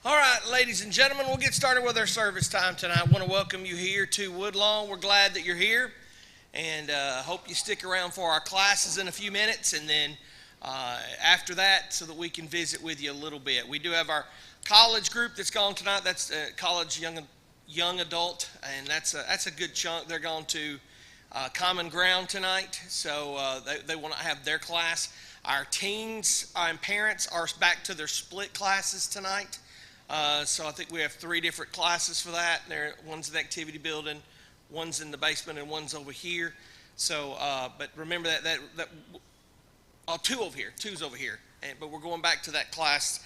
All right, ladies and gentlemen, we'll get started with our service time tonight. I want to welcome you here to Woodlawn. We're glad that you're here, and hope you stick around for our classes in a few minutes, and then after that, so that we can visit with you a little bit. We do have our college group that's gone tonight. That's college young adult, and that's a good chunk. They're going to Common Ground tonight, so they want to have their class. Our teens and parents are back to their split classes tonight. So I think we have 3 different classes for that. One's in the activity building, one's in the basement, and one's over here. So, but remember that 2 over here, 2's over here. But we're going back to that class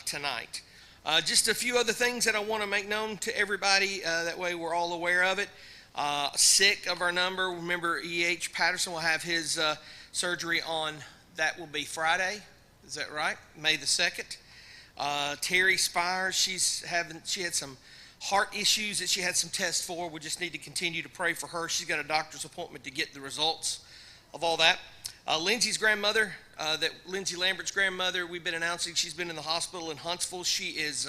tonight. Just a few other things that I want to make known to everybody. That way we're all aware of it. Sick of our number. Remember, E.H. Patterson will have his surgery on, that will be Friday. Is that right? May the 2nd. Terry Spires, she had some heart issues that she had some tests for. We just need to continue to pray for her. She's got a doctor's appointment to get the results of all that. Lindsay's grandmother, Lindsay Lambert's grandmother, we've been announcing she's been in the hospital in Huntsville. She is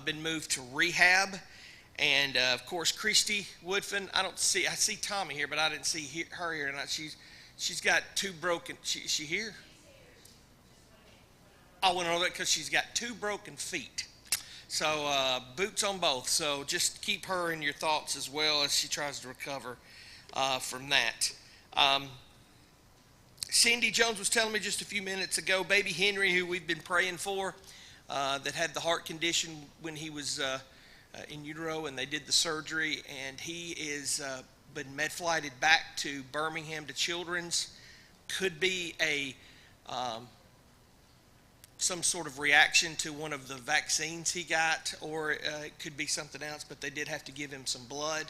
been moved to rehab. And of course, Christy Woodfin, I see Tommy here, but I didn't see her here tonight. She's got 2 broken, she here? I want to know that because she's got 2 broken feet. So boots on both. So just keep her in your thoughts as well as she tries to recover from that. Cindy Jones was telling me just a few minutes ago, baby Henry, who we've been praying for, that had the heart condition when he was in utero, and they did the surgery, and he is been med-flighted back to Birmingham to Children's. Could be some sort of reaction to one of the vaccines he got, or it could be something else, but they did have to give him some blood.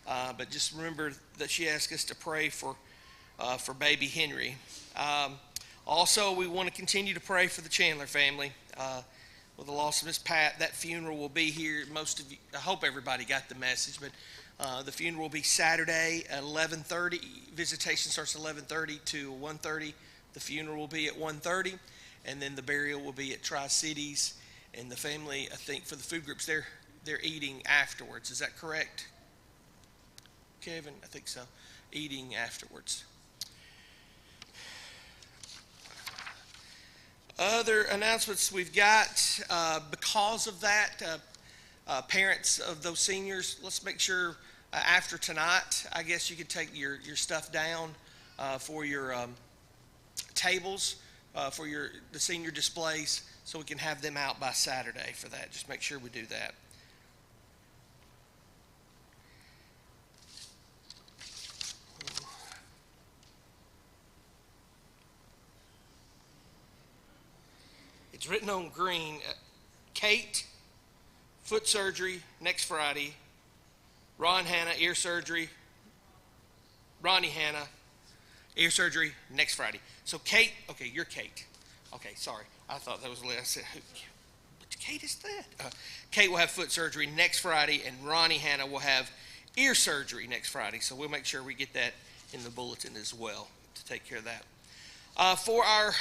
But just remember that she asked us to pray for baby Henry. Also, we want to continue to pray for the Chandler family with the loss of Miss Pat. That funeral will be here. Most of you, I hope everybody got the message, but the funeral will be Saturday at 11:30. Visitation starts at 11:30 to 1:30. The funeral will be at 1:30. And then the burial will be at Tri-Cities, and the family, I think, for the food groups, they're eating afterwards. Is that correct, Kevin? I think so. Eating afterwards. Other announcements we've got, because of that, parents of those seniors, let's make sure after tonight, I guess you could take your stuff down for your tables. For the senior displays, so we can have them out by Saturday for that. Just make sure we do that. It's written on green. Kate, foot surgery next Friday. Ron Hannah, ear surgery. Ronnie Hannah, ear surgery next Friday. So Kate, okay, you're Kate. Okay, sorry. I thought that was Liz. I said, which Kate is that? Kate will have foot surgery next Friday, and Ronnie Hannah will have ear surgery next Friday. So we'll make sure we get that in the bulletin as well to take care of that. For our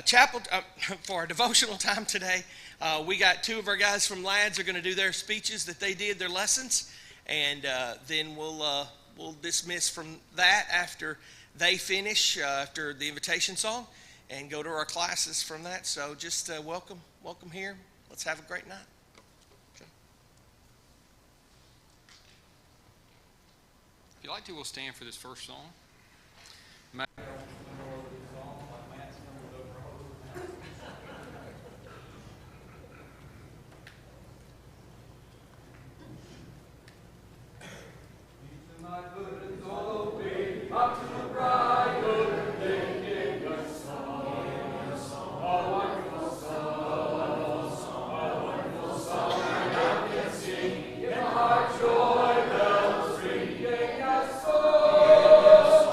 chapel, for our devotional time today, we got 2 of our guys from Lads are going to do their speeches that they did, their lessons, and then we'll dismiss from that after they finish, after the invitation song, and go to our classes from that. So just welcome here. Let's have a great night. Okay. If you'd like to, we'll stand for this first song. Joy bells ringing, yes, oh.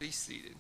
Be seated.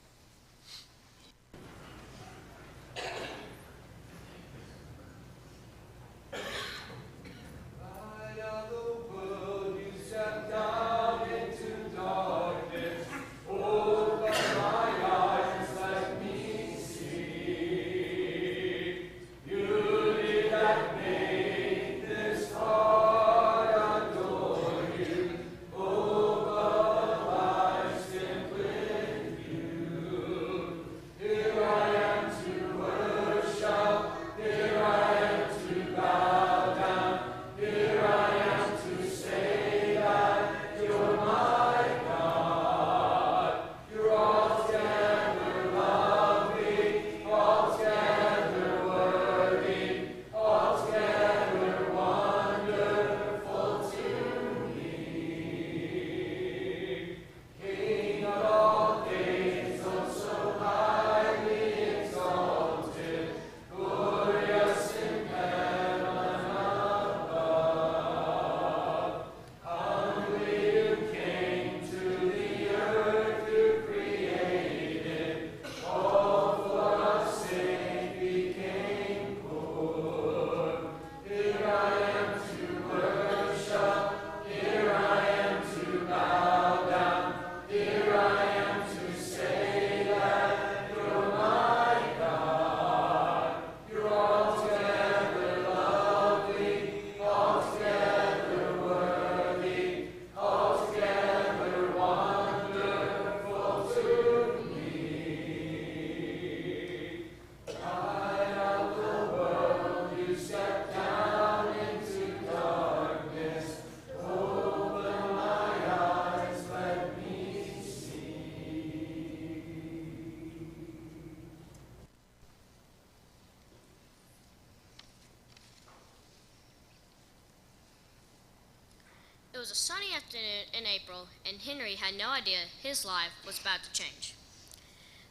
It was a sunny afternoon in April, and Henry had no idea his life was about to change.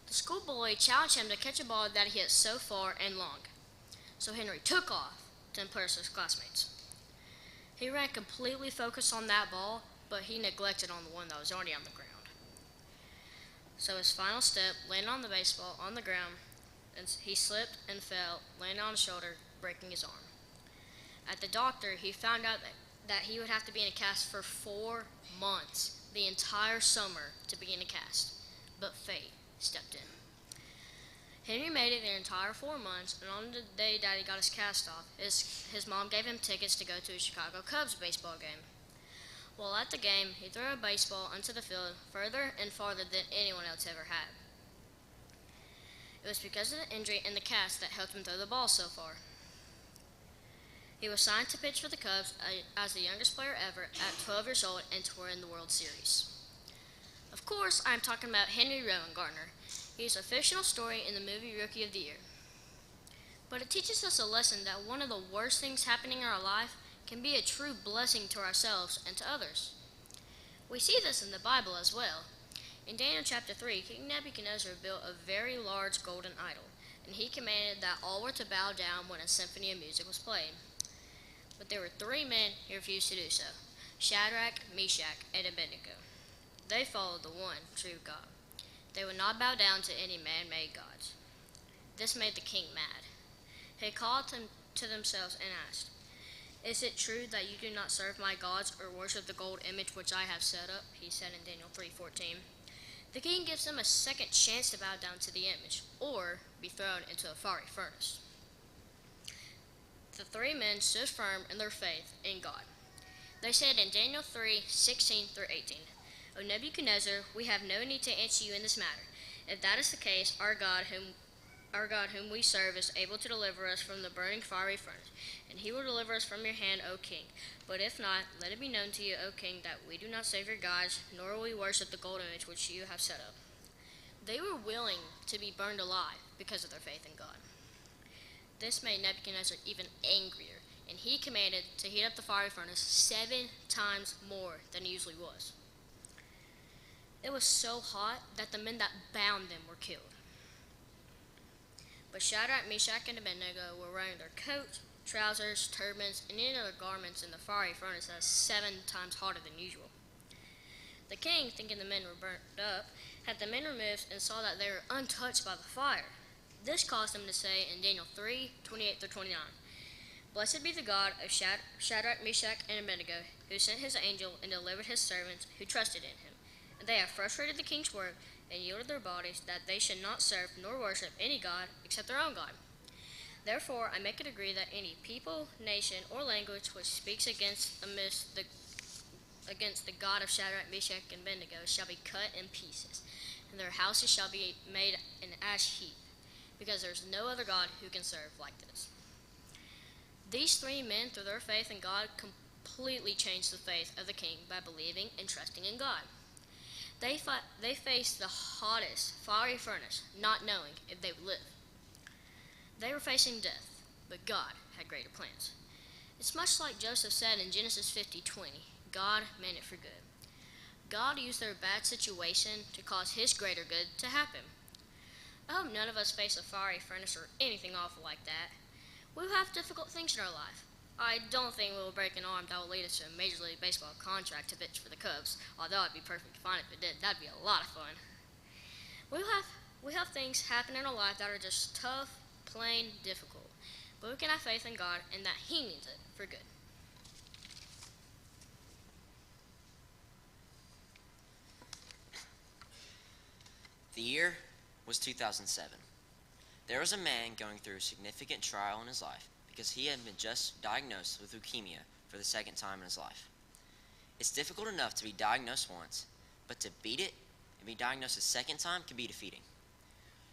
The school bully challenged him to catch a ball that he hit so far and long. So Henry took off to impress his classmates. He ran completely focused on that ball, but he neglected on the one that was already on the ground. So his final step landed on the baseball on the ground, and he slipped and fell, landing on his shoulder, breaking his arm. At the doctor, he found out that he would have to be in a cast for 4 months, the entire summer, to be in a cast. But fate stepped in. Henry made it the entire 4 months, and on the day that he got his cast off, his mom gave him tickets to go to a Chicago Cubs baseball game. While at the game, he threw a baseball onto the field further and farther than anyone else ever had. It was because of the injury in the cast that helped him throw the ball so far. He was signed to pitch for the Cubs as the youngest player ever at 12 years old and to win the World Series. Of course, I'm talking about Henry Rowan Gardner. He's a fictional story in the movie Rookie of the Year. But it teaches us a lesson that one of the worst things happening in our life can be a true blessing to ourselves and to others. We see this in the Bible as well. In Daniel chapter 3, King Nebuchadnezzar built a very large golden idol, and he commanded that all were to bow down when a symphony of music was played. But there were 3 men who refused to do so: Shadrach, Meshach, and Abednego. They followed the one true God. They would not bow down to any man-made gods. This made the king mad. He called them to themselves and asked, "Is it true that you do not serve my gods or worship the gold image which I have set up?" he said in Daniel 3:14. The king gives them a second chance to bow down to the image or be thrown into a fiery furnace. The 3 men stood firm in their faith in God. They said in Daniel 3:16-18, "O Nebuchadnezzar, we have no need to answer you in this matter. If that is the case, our God whom we serve is able to deliver us from the burning fiery furnace, and he will deliver us from your hand, O king. But if not, let it be known to you, O king, that we do not serve your gods, nor will we worship the gold image which you have set up." They were willing to be burned alive because of their faith in God. This made Nebuchadnezzar even angrier, and he commanded to heat up the fiery furnace 7 times more than it usually was. It was so hot that the men that bound them were killed. But Shadrach, Meshach, and Abednego were wearing their coats, trousers, turbans, and any other garments in the fiery furnace that was 7 times hotter than usual. The king, thinking the men were burnt up, had the men removed and saw that they were untouched by the fire. This caused him to say in Daniel 3:28-29, Blessed be the God of Shadrach, Meshach, and Abednego, who sent his angel and delivered his servants who trusted in him. And they have frustrated the king's work and yielded their bodies that they should not serve nor worship any god except their own God. Therefore I make a decree that any people, nation, or language which speaks against the God of Shadrach, Meshach, and Abednego shall be cut in pieces, and their houses shall be made an ash heap, because there is no other God who can serve like this. These three men, through their faith in God, completely changed the faith of the king by believing and trusting in God. They faced the hottest, fiery furnace, not knowing if they would live. They were facing death, but God had greater plans. It's much like Joseph said in Genesis 50:20, God meant it for good. God used their bad situation to cause his greater good to happen. I hope none of us face a fiery furnace or anything awful like that. We'll have difficult things in our life. I don't think we'll break an arm that will lead us to a Major League Baseball contract to pitch for the Cubs, although I'd be perfectly fine if it did. That'd be a lot of fun. We have things happen in our life that are just tough, plain difficult, but we can have faith in God and that he means it for good. The year was 2007. There was a man going through a significant trial in his life because he had been just diagnosed with leukemia for the second time in his life. It's difficult enough to be diagnosed once, but to beat it and be diagnosed a second time can be defeating.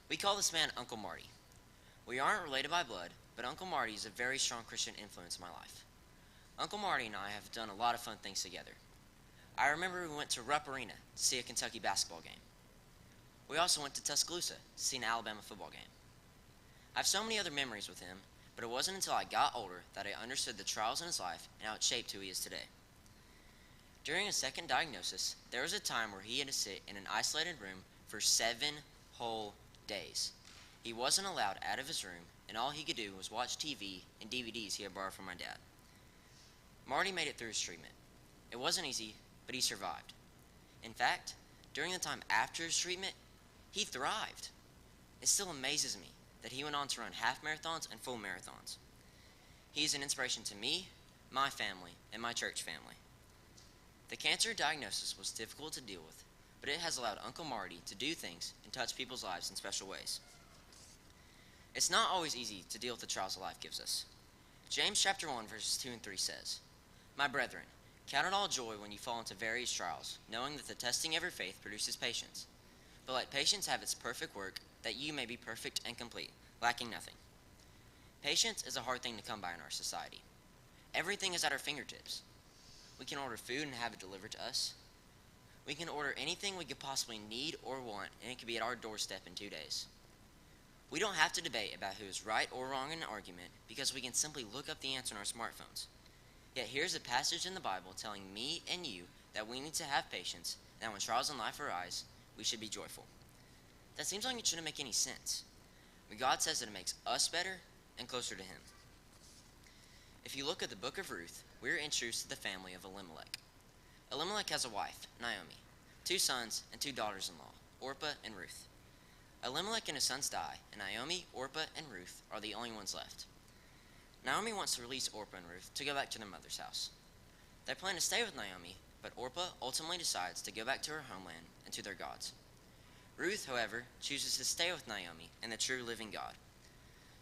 We call this man Uncle Marty. We aren't related by blood, but Uncle Marty is a very strong Christian influence in my life. Uncle Marty and I have done a lot of fun things together. I remember we went to Rupp Arena to see a Kentucky basketball game. We also went to Tuscaloosa to see an Alabama football game. I have so many other memories with him, but it wasn't until I got older that I understood the trials in his life and how it shaped who he is today. During his second diagnosis, there was a time where he had to sit in an isolated room for 7 whole days. He wasn't allowed out of his room, and all he could do was watch TV and DVDs he had borrowed from my dad. Marty made it through his treatment. It wasn't easy, but he survived. In fact, during the time after his treatment, he thrived. It still amazes me that he went on to run half marathons and full marathons. He is an inspiration to me, my family, and my church family. The cancer diagnosis was difficult to deal with, but it has allowed Uncle Marty to do things and touch people's lives in special ways. It's not always easy to deal with the trials of life gives us. James chapter 1 verses 2 and 3 says, My brethren, count it all joy when you fall into various trials, knowing that the testing of your faith produces patience. But let patience have its perfect work, that you may be perfect and complete, lacking nothing. Patience is a hard thing to come by in our society. Everything is at our fingertips. We can order food and have it delivered to us. We can order anything we could possibly need or want, and it can be at our doorstep in 2 days. We don't have to debate about who is right or wrong in an argument because we can simply look up the answer on our smartphones. Yet here's a passage in the Bible telling me and you that we need to have patience, and that when trials in life arise, we should be joyful. That seems like it shouldn't make any sense. But God says that it makes us better and closer to Him. If you look at the book of Ruth, we're introduced to the family of Elimelech. Elimelech has a wife, Naomi, 2 sons and 2 daughters-in-law, Orpah and Ruth. Elimelech and his sons die, and Naomi, Orpah, and Ruth are the only ones left. Naomi wants to release Orpah and Ruth to go back to their mother's house. They plan to stay with Naomi, but Orpah ultimately decides to go back to her homeland and to their gods. Ruth, however, chooses to stay with Naomi and the true living God.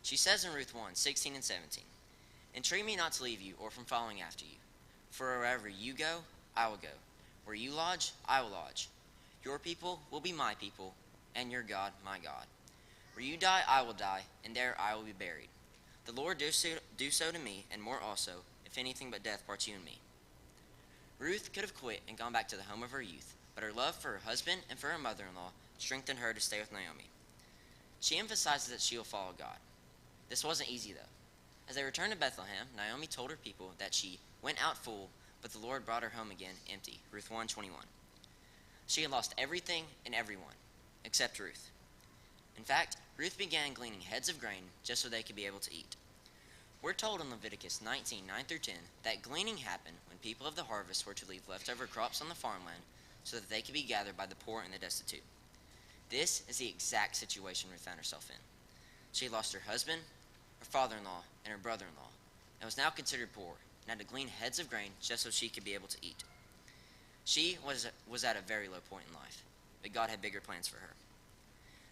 She says in Ruth 1:16 and 17, Entreat me not to leave you or from following after you. For wherever you go, I will go. Where you lodge, I will lodge. Your people will be my people, and your God my God. Where you die, I will die, and there I will be buried. The Lord do so to me, and more also, if anything but death parts you and me. Ruth could have quit and gone back to the home of her youth, but her love for her husband and for her mother-in-law strengthened her to stay with Naomi. She emphasizes that she will follow God. This wasn't easy, though. As they returned to Bethlehem, Naomi told her people that she went out full, but the Lord brought her home again empty. Ruth 1:21. She had lost everything and everyone, except Ruth. In fact, Ruth began gleaning heads of grain just so they could be able to eat. We're told in Leviticus 19:9-10 that gleaning happened when people of the harvest were to leave leftover crops on the farmland so that they could be gathered by the poor and the destitute. This is the exact situation Ruth found herself in. She had lost her husband, her father-in-law, and her brother-in-law, and was now considered poor, and had to glean heads of grain just so she could be able to eat. She was at a very low point in life, but God had bigger plans for her.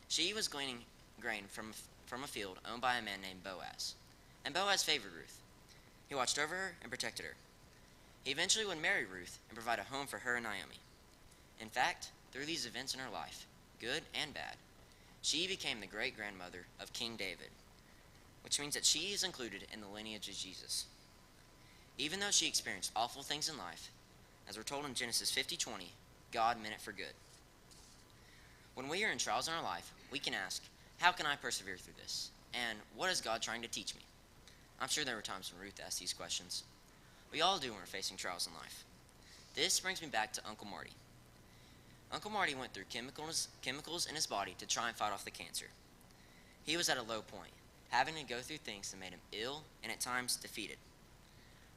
She was gleaning grain from a field owned by a man named Boaz, and Boaz favored Ruth. He watched over her and protected her. He eventually would marry Ruth and provide a home for her and Naomi. In fact, through these events in her life, good and bad, she became the great-grandmother of King David, which means that she is included in the lineage of Jesus. Even though she experienced awful things in life, as we're told in Genesis 50:20, God meant it for good. When we are in trials in our life, we can ask, how can I persevere through this? And what is God trying to teach me? I'm sure there were times when Ruth asked these questions. We all do when we're facing trials in life. This brings me back to Uncle Marty. Uncle Marty went through chemicals in his body to try and fight off the cancer. He was at a low point, having to go through things that made him ill and at times defeated.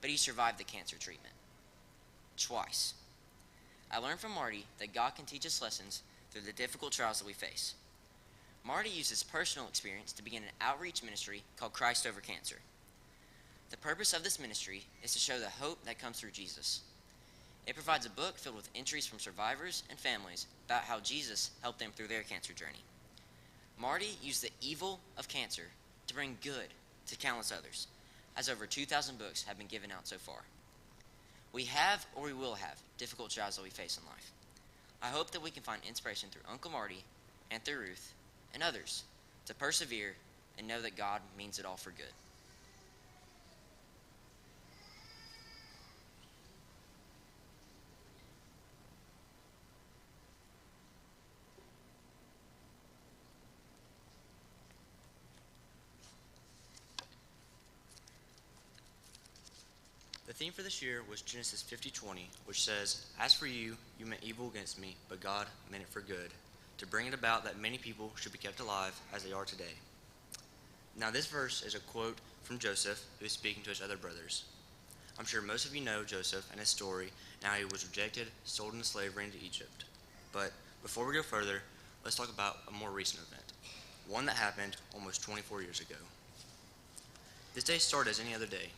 But he survived the cancer treatment. Twice. I learned from Marty that God can teach us lessons through the difficult trials that we face. Marty used his personal experience to begin an outreach ministry called Christ Over Cancer. The purpose of this ministry is to show the hope that comes through Jesus. It provides a book filled with entries from survivors and families about how Jesus helped them through their cancer journey. Marty used the evil of cancer to bring good to countless others, as over 2,000 books have been given out so far. We have, or we will have, difficult trials that we face in life. I hope that we can find inspiration through Uncle Marty and through Ruth and others to persevere and know that God means it all for good. The theme for this year was Genesis 50:20, which says, "As for you, you meant evil against me, but God meant it for good, to bring it about that many people should be kept alive as they are today." Now this verse is a quote from Joseph, who is speaking to his other brothers. I'm sure most of you know Joseph and his story, and how he was rejected, sold into slavery into Egypt. But before we go further, let's talk about a more recent event, one that happened almost 24 years ago. This day started as any other day.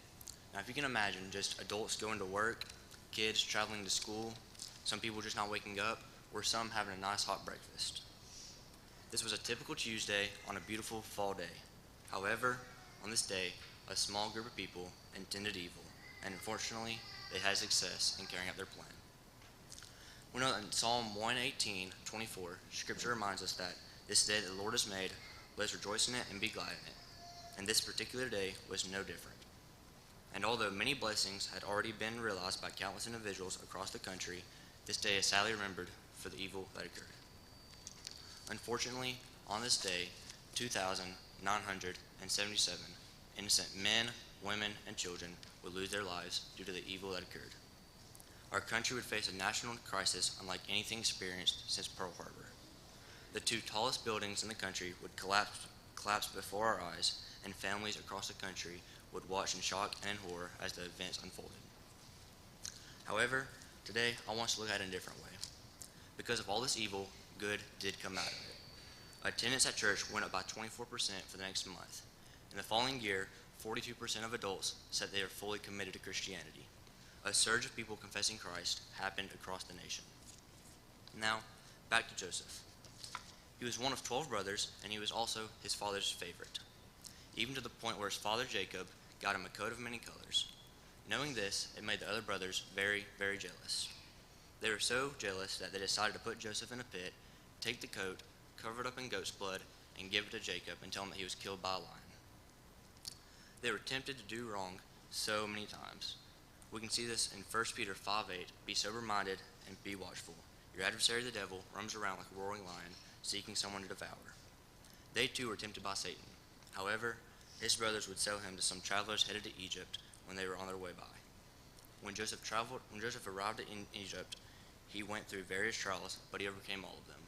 Now, if you can imagine just adults going to work, kids traveling to school, some people just not waking up, or some having a nice hot breakfast. This was a typical Tuesday on a beautiful fall day. However, on this day, a small group of people intended evil, and unfortunately, they had success in carrying out their plan. We know that in Psalm 118:24, Scripture reminds us that this day that the Lord has made, let us rejoice in it and be glad in it. And this particular day was no different. And although many blessings had already been realized by countless individuals across the country, this day is sadly remembered for the evil that occurred. Unfortunately, on this day, 2,977 innocent men, women, and children would lose their lives due to the evil that occurred. Our country would face a national crisis unlike anything experienced since Pearl Harbor. The two tallest buildings in the country would collapse before our eyes, and families across the country would watch in shock and in horror as the events unfolded. However, today I want us to look at it in a different way. Because of all this evil, good did come out of it. Attendance at church went up by 24% for the next month. In the following year, 42% of adults said they are fully committed to Christianity. A surge of people confessing Christ happened across the nation. Now, back to Joseph. He was one of 12 brothers, and he was also his father's favorite, even to the point where his father Jacob got him a coat of many colors. Knowing this, it made the other brothers very, very jealous. They were so jealous that they decided to put Joseph in a pit, take the coat, cover it up in goat's blood, and give it to Jacob and tell him that he was killed by a lion. They were tempted to do wrong so many times. We can see this in 1 Peter 5:8, "Be sober-minded and be watchful. Your adversary the devil roams around like a roaring lion, seeking someone to devour." They too were tempted by Satan. However, his brothers would sell him to some travelers headed to Egypt when they were on their way by. When Joseph arrived in Egypt, he went through various trials, but he overcame all of them.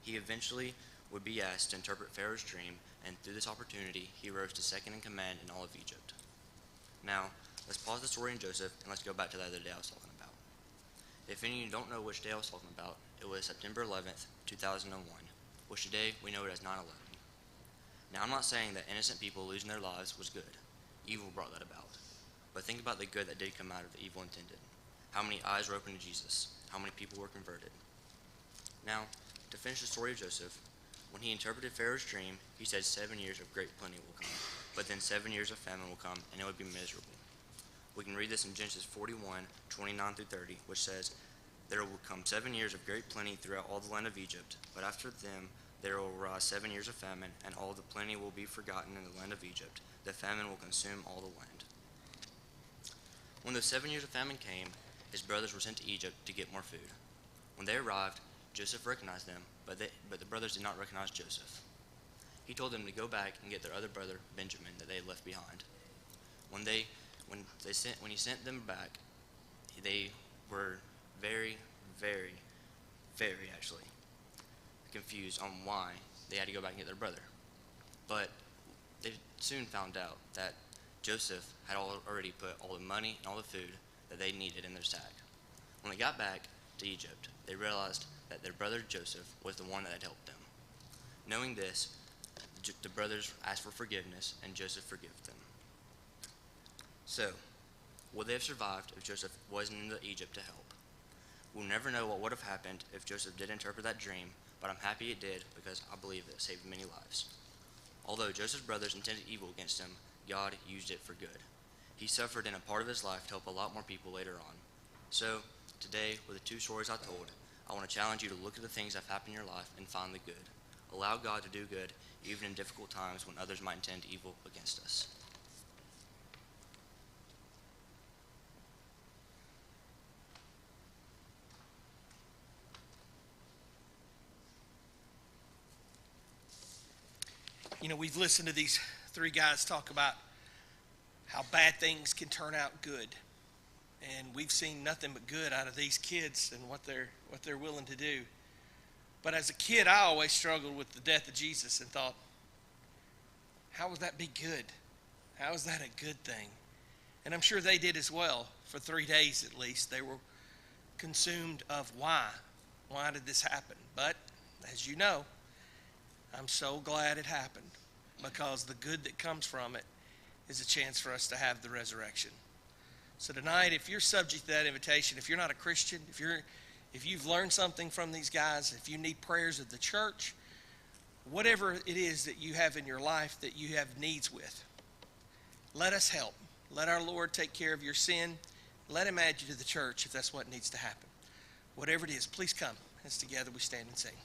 He eventually would be asked to interpret Pharaoh's dream, and through this opportunity, he rose to second in command in all of Egypt. Now, let's pause the story in Joseph, and let's go back to the other day I was talking about. If any of you don't know which day I was talking about, it was September 11th, 2001, which today we know it as 9/11. Now, I'm not saying that innocent people losing their lives was good. Evil brought that about. But think about the good that did come out of the evil intended. How many eyes were opened to Jesus? How many people were converted? Now, to finish the story of Joseph, when he interpreted Pharaoh's dream, he said 7 years of great plenty will come, but then 7 years of famine will come, and it would be miserable. We can read this in Genesis 41, 29 through 30, which says, "There will come 7 years of great plenty throughout all the land of Egypt, but after them there will arise 7 years of famine, and all the plenty will be forgotten in the land of Egypt. The famine will consume all the land." When those 7 years of famine came, his brothers were sent to Egypt to get more food. When they arrived, Joseph recognized them, but the brothers did not recognize Joseph. He told them to go back and get their other brother, Benjamin, that they had left behind. When he sent them back, they were very, very, very actually confused on why they had to go back and get their brother. But they soon found out that Joseph had already put all the money and all the food that they needed in their sack. When they got back to Egypt, they realized that their brother Joseph was the one that had helped them. Knowing this, the brothers asked for forgiveness, and Joseph forgave them. So, would they have survived if Joseph wasn't in Egypt to help? We'll never know what would have happened if Joseph did interpret that dream, but I'm happy it did because I believe it saved many lives. Although Joseph's brothers intended evil against him, God used it for good. He suffered in a part of his life to help a lot more people later on. So, today, with the two stories I told, I want to challenge you to look at the things that have happened in your life and find the good. Allow God to do good, even in difficult times when others might intend evil against us. You know, we've listened to these three guys talk about how bad things can turn out good. And we've seen nothing but good out of these kids and what they're willing to do. But as a kid, I always struggled with the death of Jesus and thought, how would that be good? How is that a good thing? And I'm sure they did as well. For 3 days at least, they were consumed of why. Why did this happen? But, as you know, I'm so glad it happened, because the good that comes from it is a chance for us to have the resurrection. So tonight, if you're subject to that invitation, if you're not a Christian, if you've learned something from these guys, if you need prayers of the church, whatever it is that you have in your life that you have needs with, let us help. Let our Lord take care of your sin. Let him add you to the church if that's what needs to happen. Whatever it is, please come as together we stand and sing.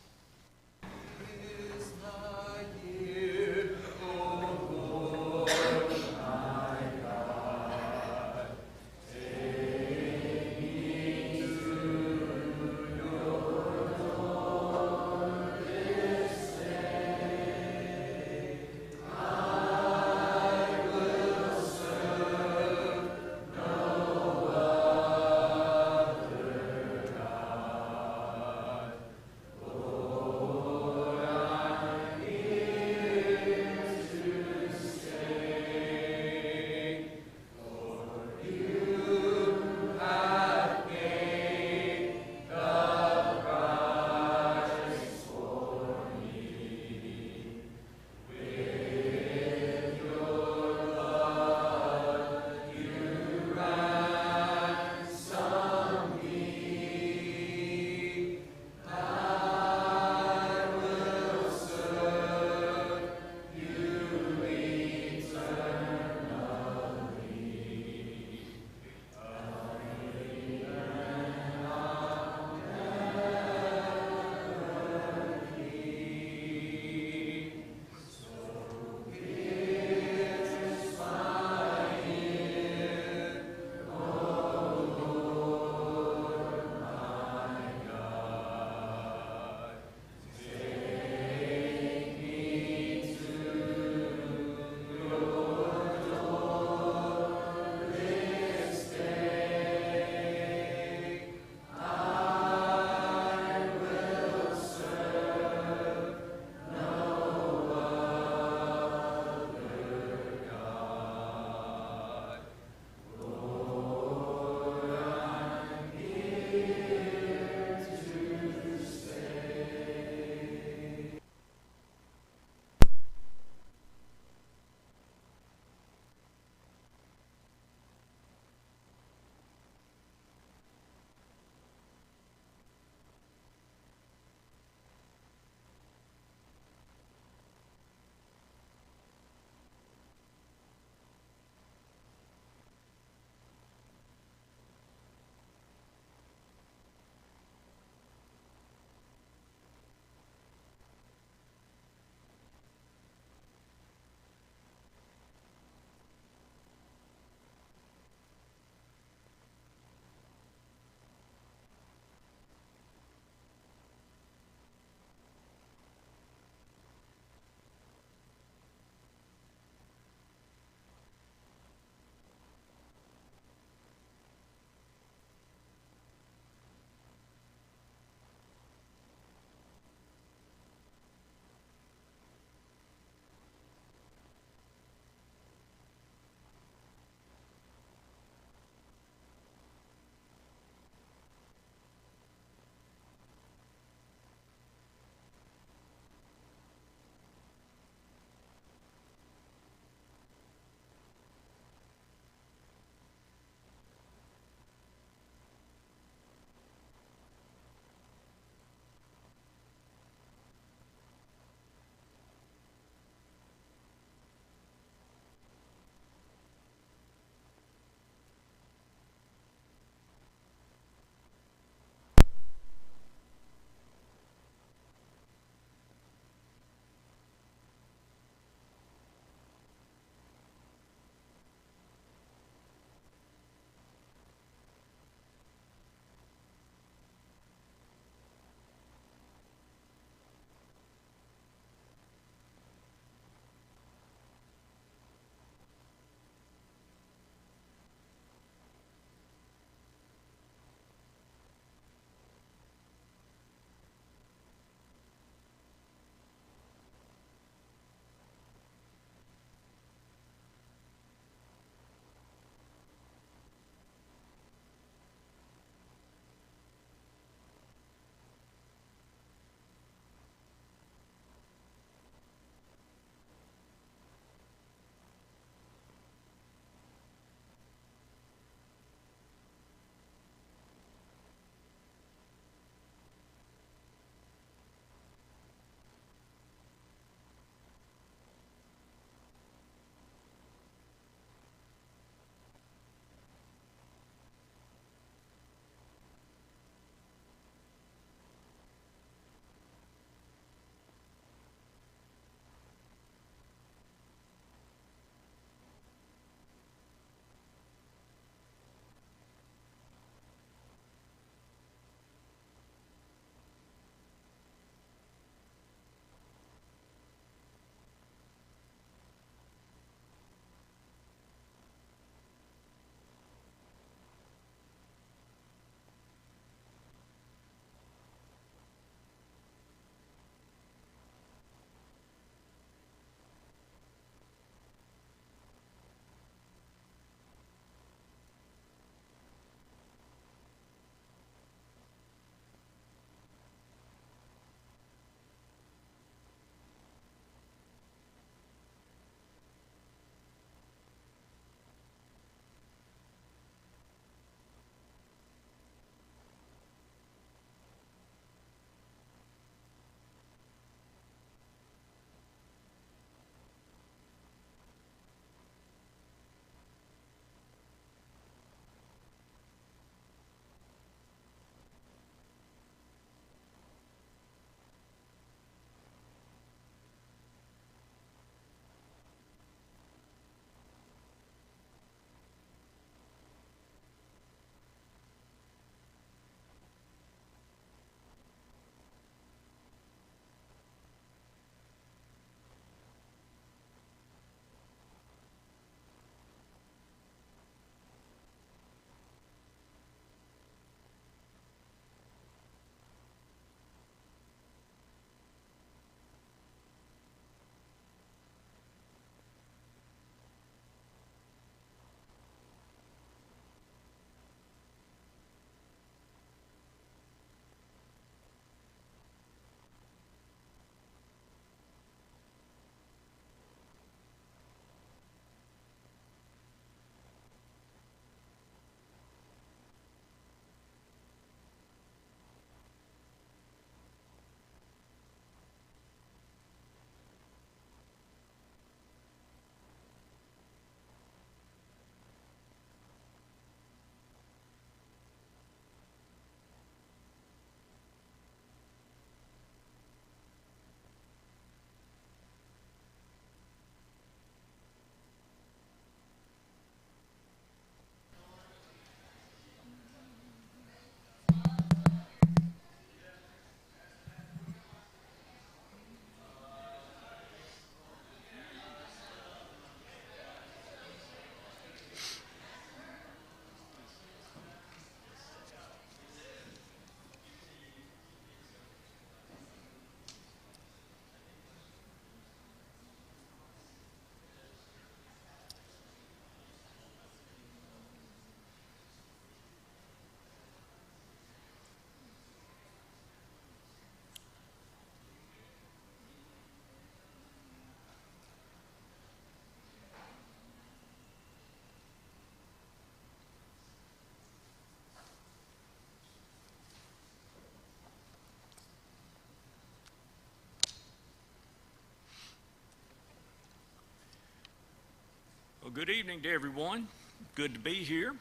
good evening to everyone. Good to be here.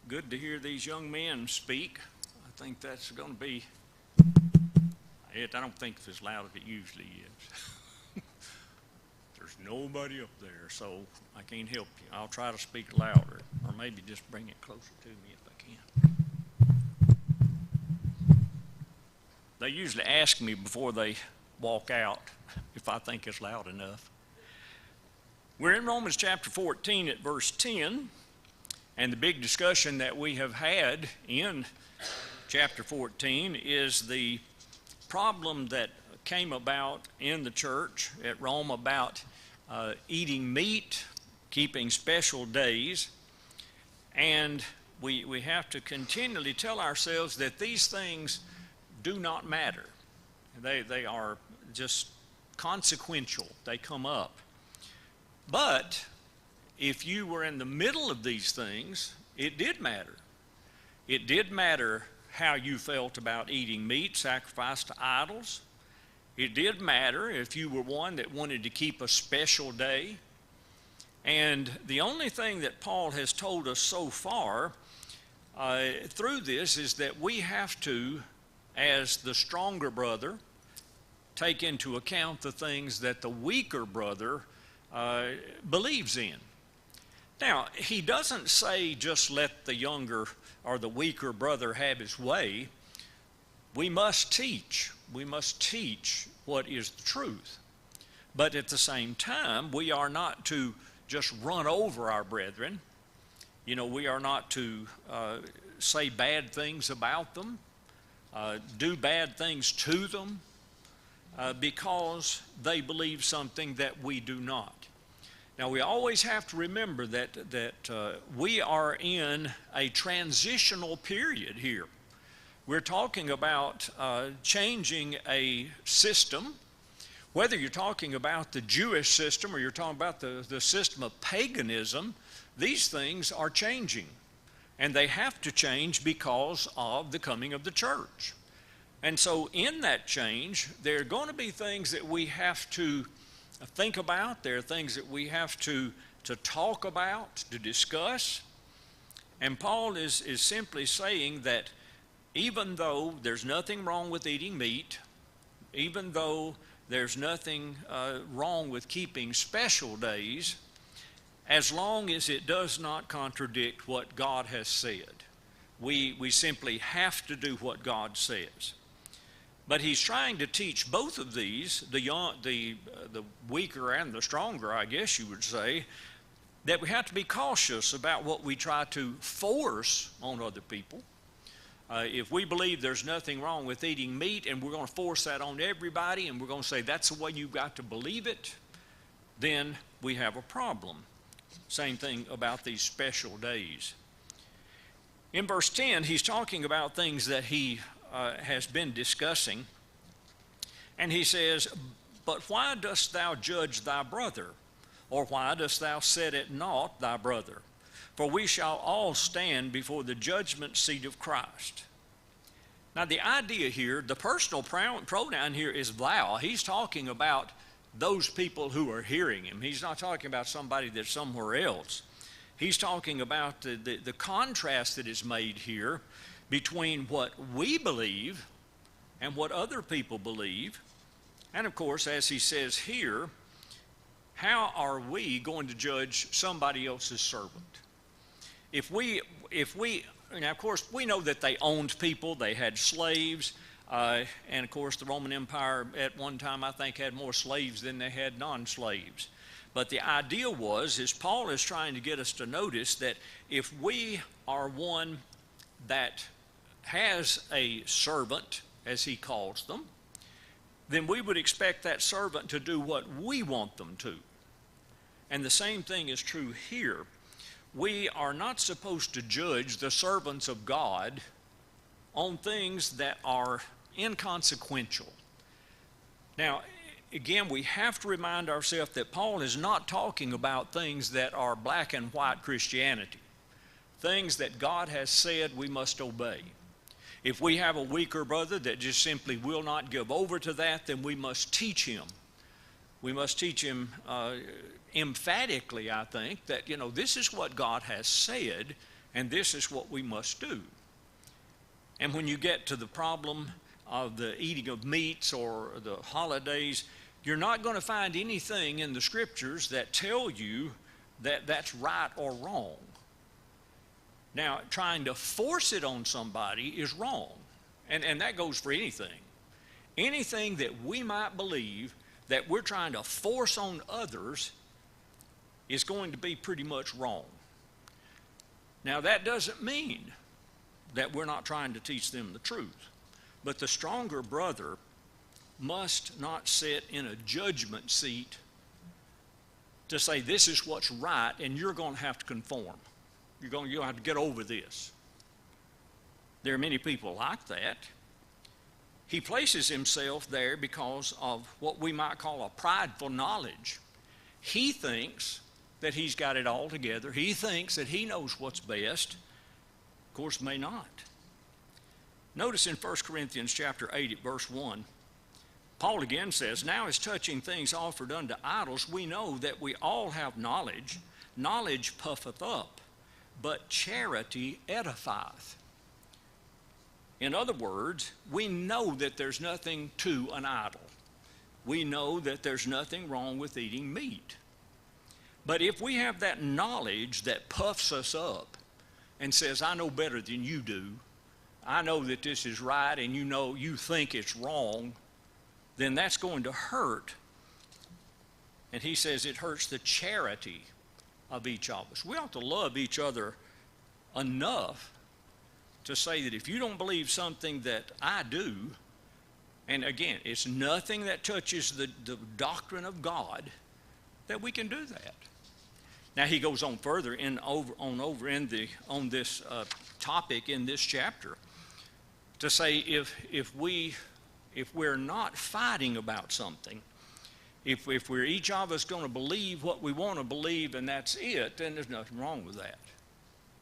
Good to hear these young men speak. I think that's going to be it. I don't think it's as loud as it usually is. There's nobody up there, so I can't help you. I'll try to speak louder, or maybe just bring it closer to me if I can. They usually ask me before they walk out if I think it's loud enough. We're in Romans chapter 14 at verse 10, and the big discussion that we have had in chapter 14 is the problem that came about in the church at Rome about eating meat, keeping special days, and we have to continually tell ourselves that these things do not matter. They are just consequential. They come up. But if you were in the middle of these things, it did matter. It did matter how you felt about eating meat sacrificed to idols. It did matter if you were one that wanted to keep a special day. And the only thing that Paul has told us so far through this is that we have to, as the stronger brother, take into account the things that the weaker brother believes in. Now, he doesn't say just let the younger or the weaker brother have his way. We must teach. We must teach what is the truth. But at the same time, we are not to just run over our brethren. You know, we are not to say bad things about them, do bad things to them, because they believe something that we do not. Now, we always have to remember that we are in a transitional period here. We're talking about changing a system, whether you're talking about the Jewish system or you're talking about the system of paganism. These things are changing, and they have to change because of the coming of the church. And so in that change, there are going to be things that we have to think about. There are things that we have to talk about, to discuss. And Paul is simply saying that even though there's nothing wrong with eating meat, even though there's nothing wrong with keeping special days, as long as it does not contradict what God has said. We simply have to do what God says. But he's trying to teach both of these, the weaker and the stronger, I guess you would say, that we have to be cautious about what we try to force on other people. If we believe there's nothing wrong with eating meat and we're going to force that on everybody and we're going to say that's the way you've got to believe it, then we have a problem. Same thing about these special days. In verse 10, he's talking about things that he has been discussing, and he says, "But why dost thou judge thy brother? Or why dost thou set at naught thy brother? For we shall all stand before the judgment seat of Christ." Now the idea here, the personal pronoun here is thou. He's talking about those people who are hearing him. He's not talking about somebody that's somewhere else. He's talking about the contrast that is made here between what we believe and what other people believe. And of course, as he says here, how are we going to judge somebody else's servant? If we, now of course, we know that they owned people, they had slaves, and of course the Roman Empire at one time I think had more slaves than they had non-slaves. But the idea is Paul is trying to get us to notice that if we are one that has a servant, as he calls them, then we would expect that servant to do what we want them to. And the same thing is true here. We are not supposed to judge the servants of God on things that are inconsequential. Now, again, we have to remind ourselves that Paul is not talking about things that are black and white Christianity, things that God has said we must obey. If we have a weaker brother that just simply will not give over to that, then we must teach him We must teach him emphatically, I think, that, this is what God has said, and this is what we must do. And when you get to the problem of the eating of meats or the holidays, you're not going to find anything in the scriptures that tell you that that's right or wrong. Now, trying to force it on somebody is wrong, and that goes for anything. Anything that we might believe that we're trying to force on others is going to be pretty much wrong. Now, that doesn't mean that we're not trying to teach them the truth, but the stronger brother must not sit in a judgment seat to say this is what's right and you're going to have to conform. You'll have to get over this. There are many people like that. He places himself there because of what we might call a prideful knowledge. He thinks that he's got it all together. He thinks that he knows what's best. Of course, may not. Notice in 1 Corinthians chapter 8 at verse 1, Paul again says, "Now as touching things offered unto idols, we know that we all have knowledge. Knowledge puffeth up, but charity edifieth." In other words, we know that there's nothing to an idol. We know that there's nothing wrong with eating meat. But if we have that knowledge that puffs us up and says, I know better than you do, I know that this is right and you think it's wrong, then that's going to hurt. And he says it hurts the charity of each of us. We ought to love each other enough to say that if you don't believe something that I do, and again, it's nothing that touches the doctrine of God, that we can do that. Now he goes on further on this topic in this chapter to say if we're not fighting about something, if we're each of us going to believe what we want to believe and that's it, then there's nothing wrong with that.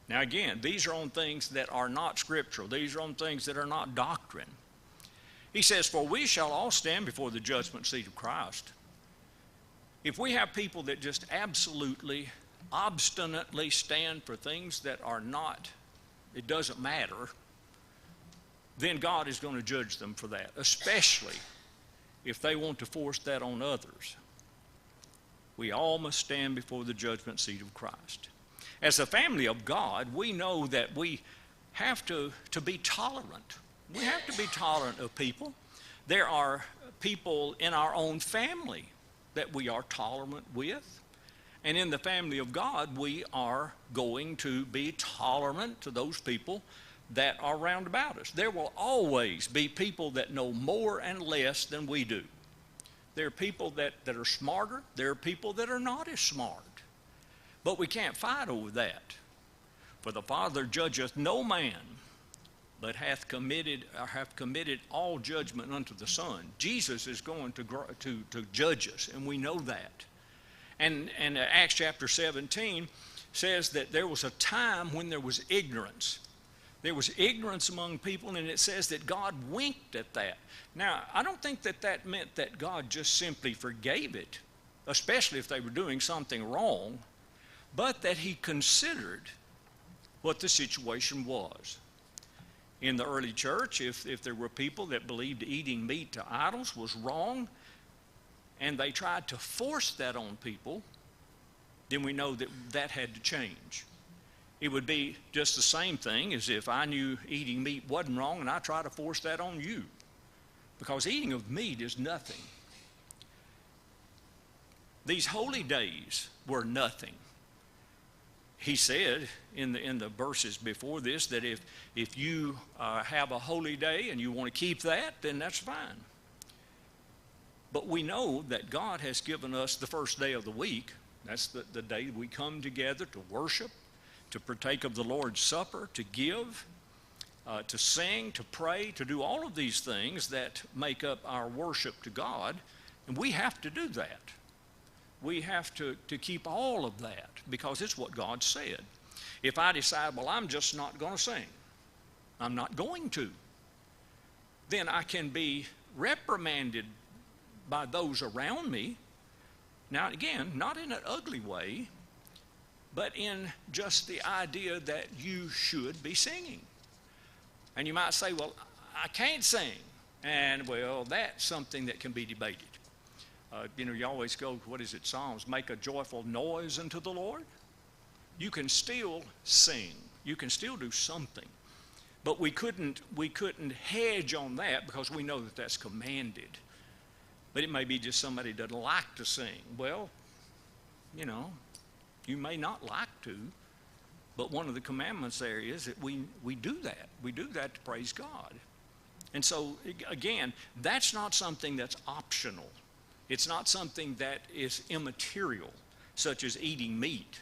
Now again, these are on things that are not scriptural. These are on things that are not doctrine. He says, "For we shall all stand before the judgment seat of Christ." If we have people that just absolutely, obstinately stand for things that are not, it doesn't matter, then God is going to judge them for that, especially if they want to force that on others. We all must stand before the judgment seat of Christ. As a family of God, we know that we have to be tolerant. We have to be tolerant of people. There are people in our own family that we are tolerant with. And in the family of God, we are going to be tolerant to those people that are round about us. There will always be people that know more and less than we do. There are people that are smarter. There are people that are not as smart. But we can't fight over that. For the Father judgeth no man, but hath committed all judgment unto the Son. Jesus is going to judge us, and we know that. And Acts chapter 17 says that there was a time when there was ignorance. There was ignorance among people, and it says that God winked at that. Now, I don't think that meant that God just simply forgave it, especially if they were doing something wrong, but that he considered what the situation was. In the early church, if there were people that believed eating meat to idols was wrong, and they tried to force that on people, then we know that had to change. It would be just the same thing as if I knew eating meat wasn't wrong and I try to force that on you. Because eating of meat is nothing. These holy days were nothing. He said in the verses before this that if you have a holy day and you want to keep that, then that's fine. But we know that God has given us the first day of the week. That's the day we come together to worship, to partake of the Lord's Supper, to give, to sing, to pray, to do all of these things that make up our worship to God. And we have to do that. We have to keep all of that because it's what God said. If I decide, well, I'm just not going to sing, I'm not going to, then I can be reprimanded by those around me, Now, again, not in an ugly way, but in just the idea that you should be singing. And you might say, well, I can't sing. And, well, that's something that can be debated. You always go, what is it, Psalms, make a joyful noise unto the Lord. You can still sing. You can still do something. But we couldn't hedge on that because we know that that's commanded. But it may be just somebody doesn't like to sing. Well, you may not like to, but one of the commandments there is that we do that. We do that to praise God. And so, again, that's not something that's optional. It's not something that is immaterial, such as eating meat.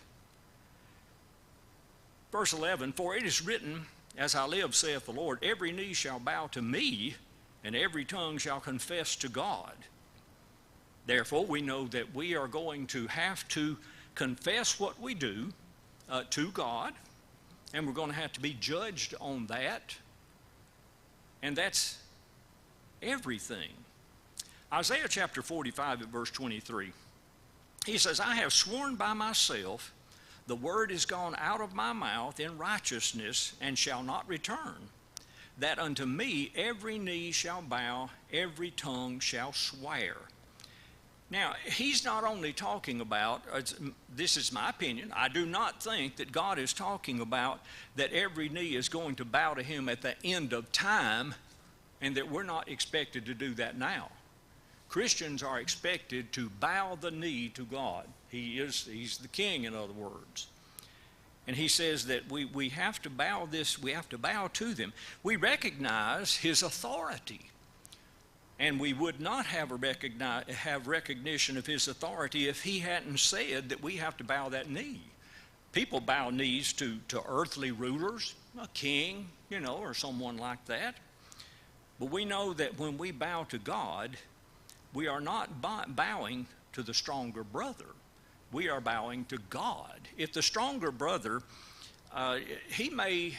Verse 11, for it is written, as I live, saith the Lord, every knee shall bow to me, and every tongue shall confess to God. Therefore, we know that we are going to have to confess what we do to God, and we're going to have to be judged on that. And that's everything. Isaiah chapter 45 at verse 23. He says, I have sworn by myself, the word is gone out of my mouth in righteousness and shall not return, that unto me every knee shall bow, every tongue shall swear. Now, he's not only talking about, this is my opinion, I do not think that God is talking about that every knee is going to bow to him at the end of time, and that we're not expected to do that now. Christians are expected to bow the knee to God. He's the king, in other words. And he says that we have to bow to them. We recognize his authority. And we would not have recognition of his authority if he hadn't said that we have to bow that knee. People bow knees to earthly rulers, a king, or someone like that. But we know that when we bow to God, we are not bowing to the stronger brother. We are bowing to God. If the stronger brother, he may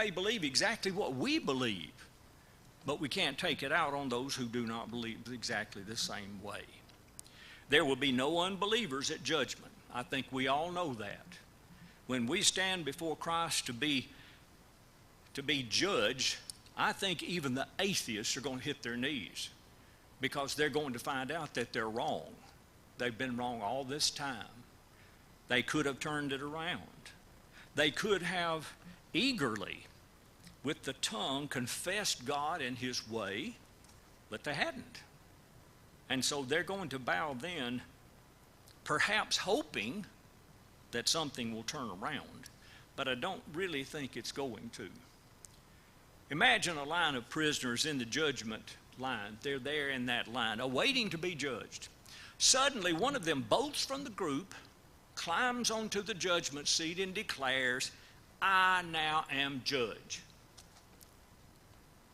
believe exactly what we believe, but we can't take it out on those who do not believe exactly the same way. There will be no unbelievers at judgment. I think we all know that. When we stand before Christ to be judged, I think even the atheists are going to hit their knees because they're going to find out that they're wrong. They've been wrong all this time. They could have turned it around. They could have eagerly, with the tongue, confessed God and his way, but they hadn't. And so they're going to bow then, perhaps hoping that something will turn around, but I don't really think it's going to. Imagine a line of prisoners in the judgment line. They're there in that line, awaiting to be judged. Suddenly, one of them bolts from the group, climbs onto the judgment seat, and declares, I now am judge.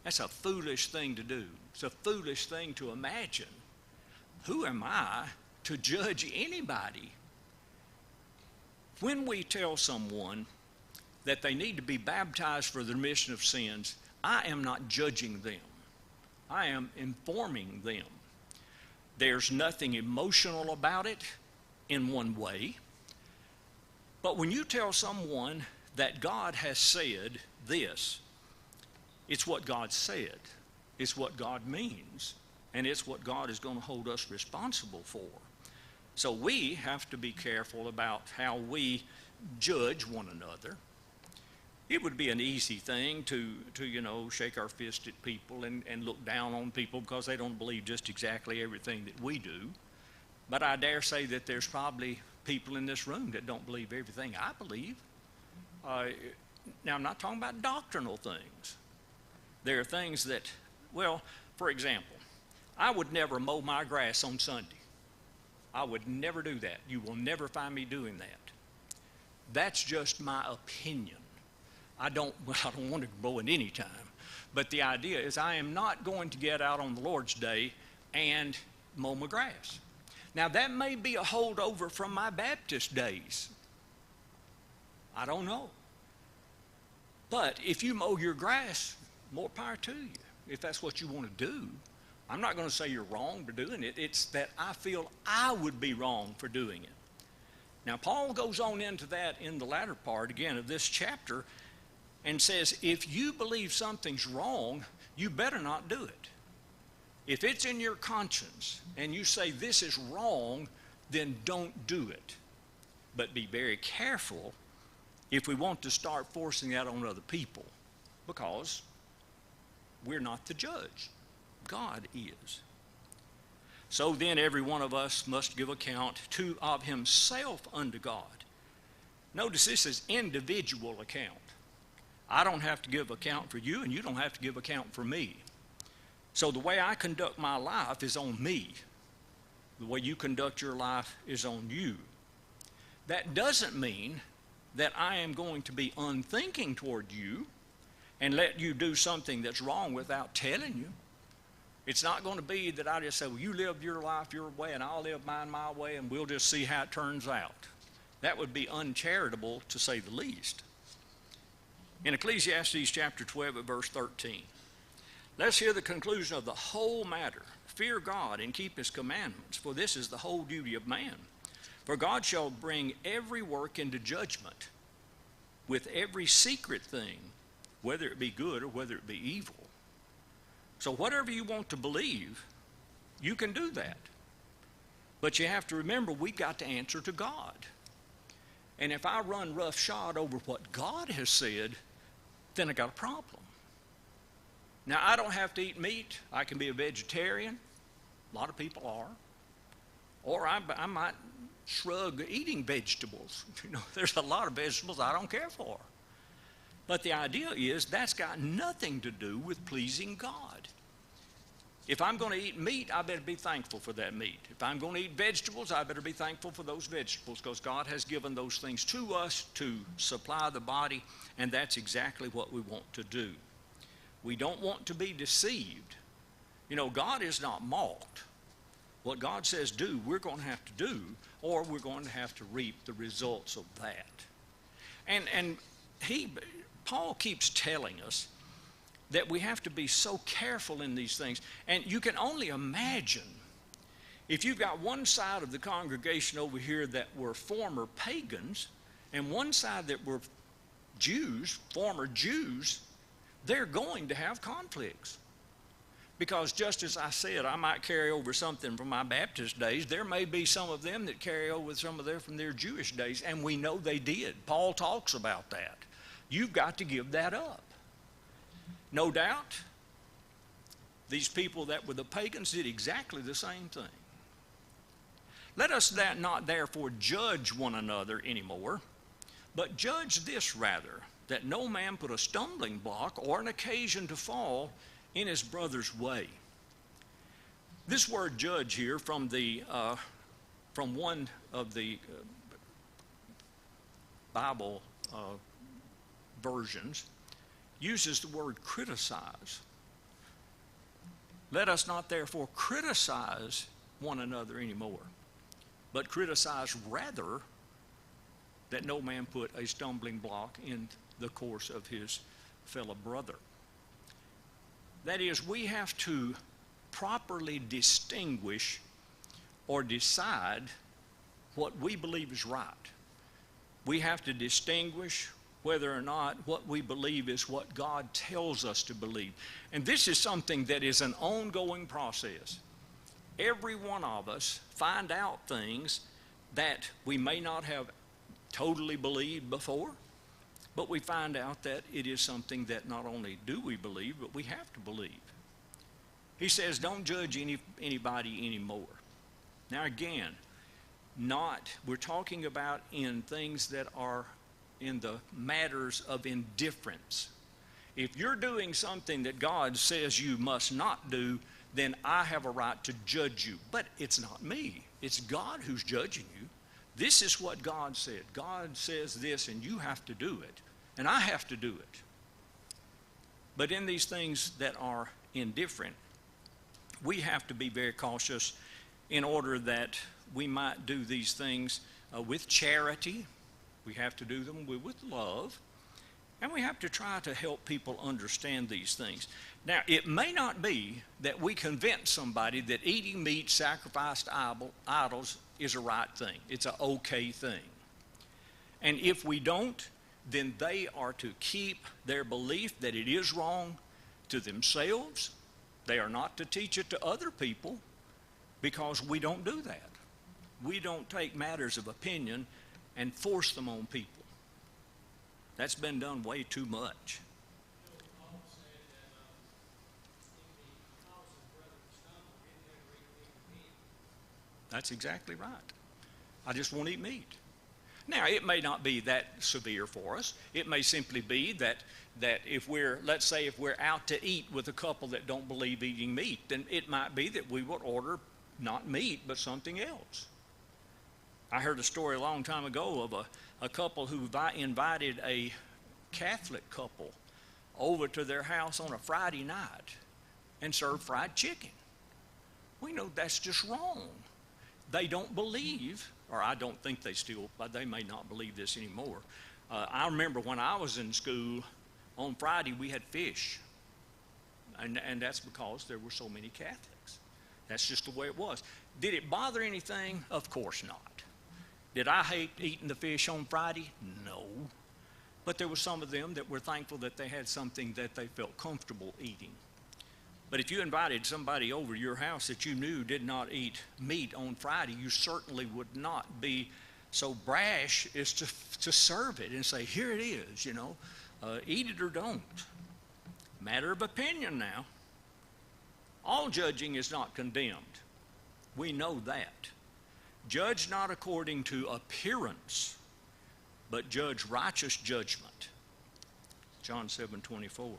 That's a foolish thing to do. It's a foolish thing to imagine. Who am I to judge anybody? When we tell someone that they need to be baptized for the remission of sins, I am not judging them. I am informing them. There's nothing emotional about it in one way. But when you tell someone that God has said this, it's what God said. It's what God means. And it's what God is going to hold us responsible for. So we have to be careful about how we judge one another. It would be an easy thing to shake our fist at people and look down on people because they don't believe just exactly everything that we do. But I dare say that there's probably people in this room that don't believe everything I believe. Now, I'm not talking about doctrinal things. There are things that, well, for example, I would never mow my grass on Sunday. I would never do that. You will never find me doing that. That's just my opinion. I don't want to mow it any time. But the idea is I am not going to get out on the Lord's Day and mow my grass. Now, that may be a holdover from my Baptist days. I don't know. But if you mow your grass, more power to you. If that's what you want to do, I'm not going to say you're wrong for doing it. It's that I feel I would be wrong for doing it. Now, Paul goes on into that in the latter part, again, of this chapter and says, if you believe something's wrong, you better not do it. If it's in your conscience and you say this is wrong, then don't do it. But be very careful if we want to start forcing that on other people, because we're not the judge. God is. So then every one of us must give account of himself unto God. Notice this is individual account. I don't have to give account for you, and you don't have to give account for me. So the way I conduct my life is on me. The way you conduct your life is on you. That doesn't mean that I am going to be unthinking toward you and let you do something that's wrong without telling you. It's not going to be that I just say, well, you live your life your way and I'll live mine my way and we'll just see how it turns out. That would be uncharitable, to say the least. In Ecclesiastes chapter 12 at verse 13, let's hear the conclusion of the whole matter. Fear God and keep his commandments, for this is the whole duty of man. For God shall bring every work into judgment with every secret thing, whether it be good or whether it be evil. So whatever you want to believe, you can do that. But you have to remember, we've got to answer to God. And if I run roughshod over what God has said, then I got a problem. Now, I don't have to eat meat. I can be a vegetarian. A lot of people are. Or I might shrug eating vegetables. You know, there's a lot of vegetables I don't care for. But the idea is that's got nothing to do with pleasing God. If I'm going to eat meat, I better be thankful for that meat. If I'm going to eat vegetables, I better be thankful for those vegetables, because God has given those things to us to supply the body, and that's exactly what we want to do. We don't want to be deceived. You know, God is not mocked. What God says do, we're going to have to do, or we're going to have to reap the results of that. And Paul keeps telling us that we have to be so careful in these things. And you can only imagine if you've got one side of the congregation over here that were former pagans and one side that were Jews, former Jews, they're going to have conflicts. Because just as I said, I might carry over something from my Baptist days, there may be some of them that carry over some of from their Jewish days, and we know they did. Paul talks about that. You've got to give that up. No doubt, these people that were the pagans did exactly the same thing. Let us not therefore judge one another anymore, but judge this rather, that no man put a stumbling block or an occasion to fall in his brother's way. This word judge here from one of the Bible versions uses the word criticize. Let us not therefore criticize one another anymore, but criticize rather that no man put a stumbling block in the course of his fellow brother. That is, we have to properly distinguish or decide what we believe is right. We have to distinguish whether or not what we believe is what God tells us to believe. And this is something that is an ongoing process. Every one of us find out things that we may not have totally believed before, but we find out that it is something that not only do we believe, but we have to believe. He says, don't judge anybody anymore. Now again, we're talking about in things that are in the matters of indifference. If you're doing something that God says you must not do, then I have a right to judge you. But it's not me. It's God who's judging you. This is what God said. God says this, and you have to do it. And I have to do it. But in these things that are indifferent, we have to be very cautious in order that we might do these things with charity. We have to do them with love. And we have to try to help people understand these things. Now, it may not be that we convince somebody that eating meat sacrificed to idols is a right thing. It's an okay thing. And if we don't, then they are to keep their belief that it is wrong to themselves. They are not to teach it to other people, because we don't do that. We don't take matters of opinion and force them on people. That's been done way too much. That's exactly right. I just won't eat meat. Now, it may not be that severe for us. It may simply be that if let's say if we're out to eat with a couple that don't believe eating meat, then it might be that we would order not meat, but something else. I heard a story a long time ago of a couple who invited a Catholic couple over to their house on a Friday night and served fried chicken. We know that's just wrong. They don't believe, or I don't think they still, but they may not believe this anymore. I remember when I was in school, on Friday we had fish. And that's because there were so many Catholics. That's just the way it was. Did it bother anything? Of course not. Did I hate eating the fish on Friday? No. But there were some of them that were thankful that they had something that they felt comfortable eating. But if you invited somebody over to your house that you knew did not eat meat on Friday, you certainly would not be so brash as to serve it and say, here it is, eat it or don't. Matter of opinion now. All judging is not condemned. We know that. Judge not according to appearance, but judge righteous judgment. John 7:24.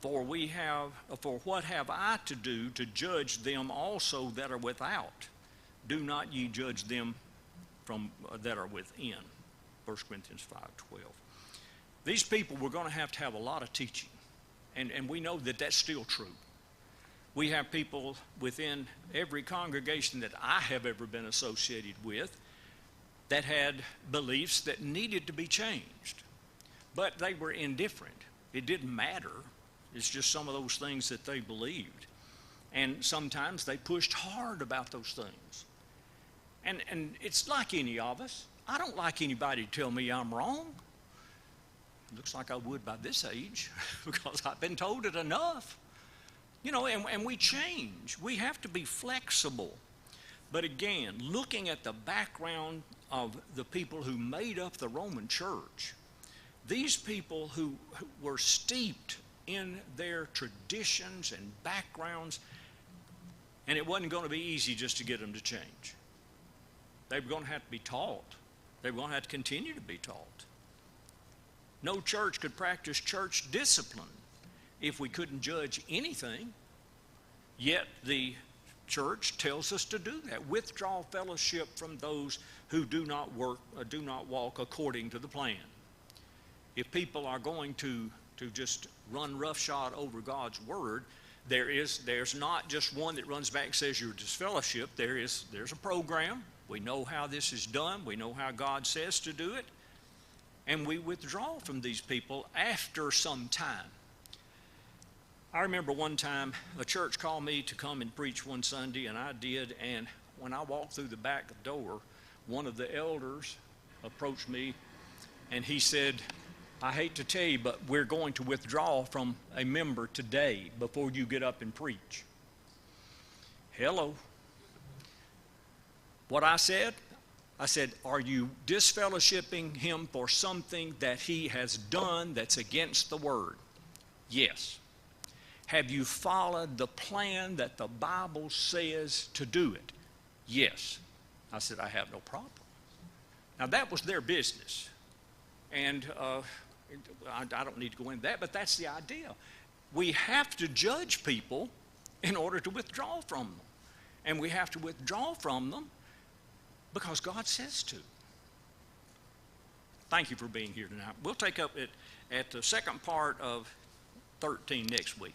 For what have I to do to judge them also that are without? Do not ye judge them that are within. 1 Corinthians 5:12. These people were going to have a lot of teaching, and we know that that's still true. We have people within every congregation that I have ever been associated with that had beliefs that needed to be changed, but they were indifferent. It didn't matter. It's just some of those things that they believed. And sometimes they pushed hard about those things. And it's like any of us. I don't like anybody to tell me I'm wrong. Looks like I would by this age because I've been told it enough. And we change. We have to be flexible. But again, looking at the background of the people who made up the Roman church, these people who were steeped in their traditions and backgrounds, and it wasn't going to be easy just to get them to change. They were going to have to be taught. They were going to have to continue to be taught. No church could practice church discipline if we couldn't judge anything. Yet the church tells us to do that. Withdraw fellowship from those who do not walk according to the plan. If people are going to just run roughshod over God's word, there's not just one that runs back and says you're disfellowship. There's a program. We know how this is done. We know how God says to do it. And we withdraw from these people after some time. I remember one time a church called me to come and preach one Sunday, and I did. And when I walked through the back door, one of the elders approached me, and he said, I hate to tell you, but we're going to withdraw from a member today before you get up and preach. Hello. What I said, are you disfellowshipping him for something that he has done that's against the word? Yes. Have you followed the plan that the Bible says to do it? Yes. I said, I have no problem. Now, that was their business. And I don't need to go into that, but that's the idea. We have to judge people in order to withdraw from them. And we have to withdraw from them because God says to. Thank you for being here tonight. We'll take up at the second part of 13 next week.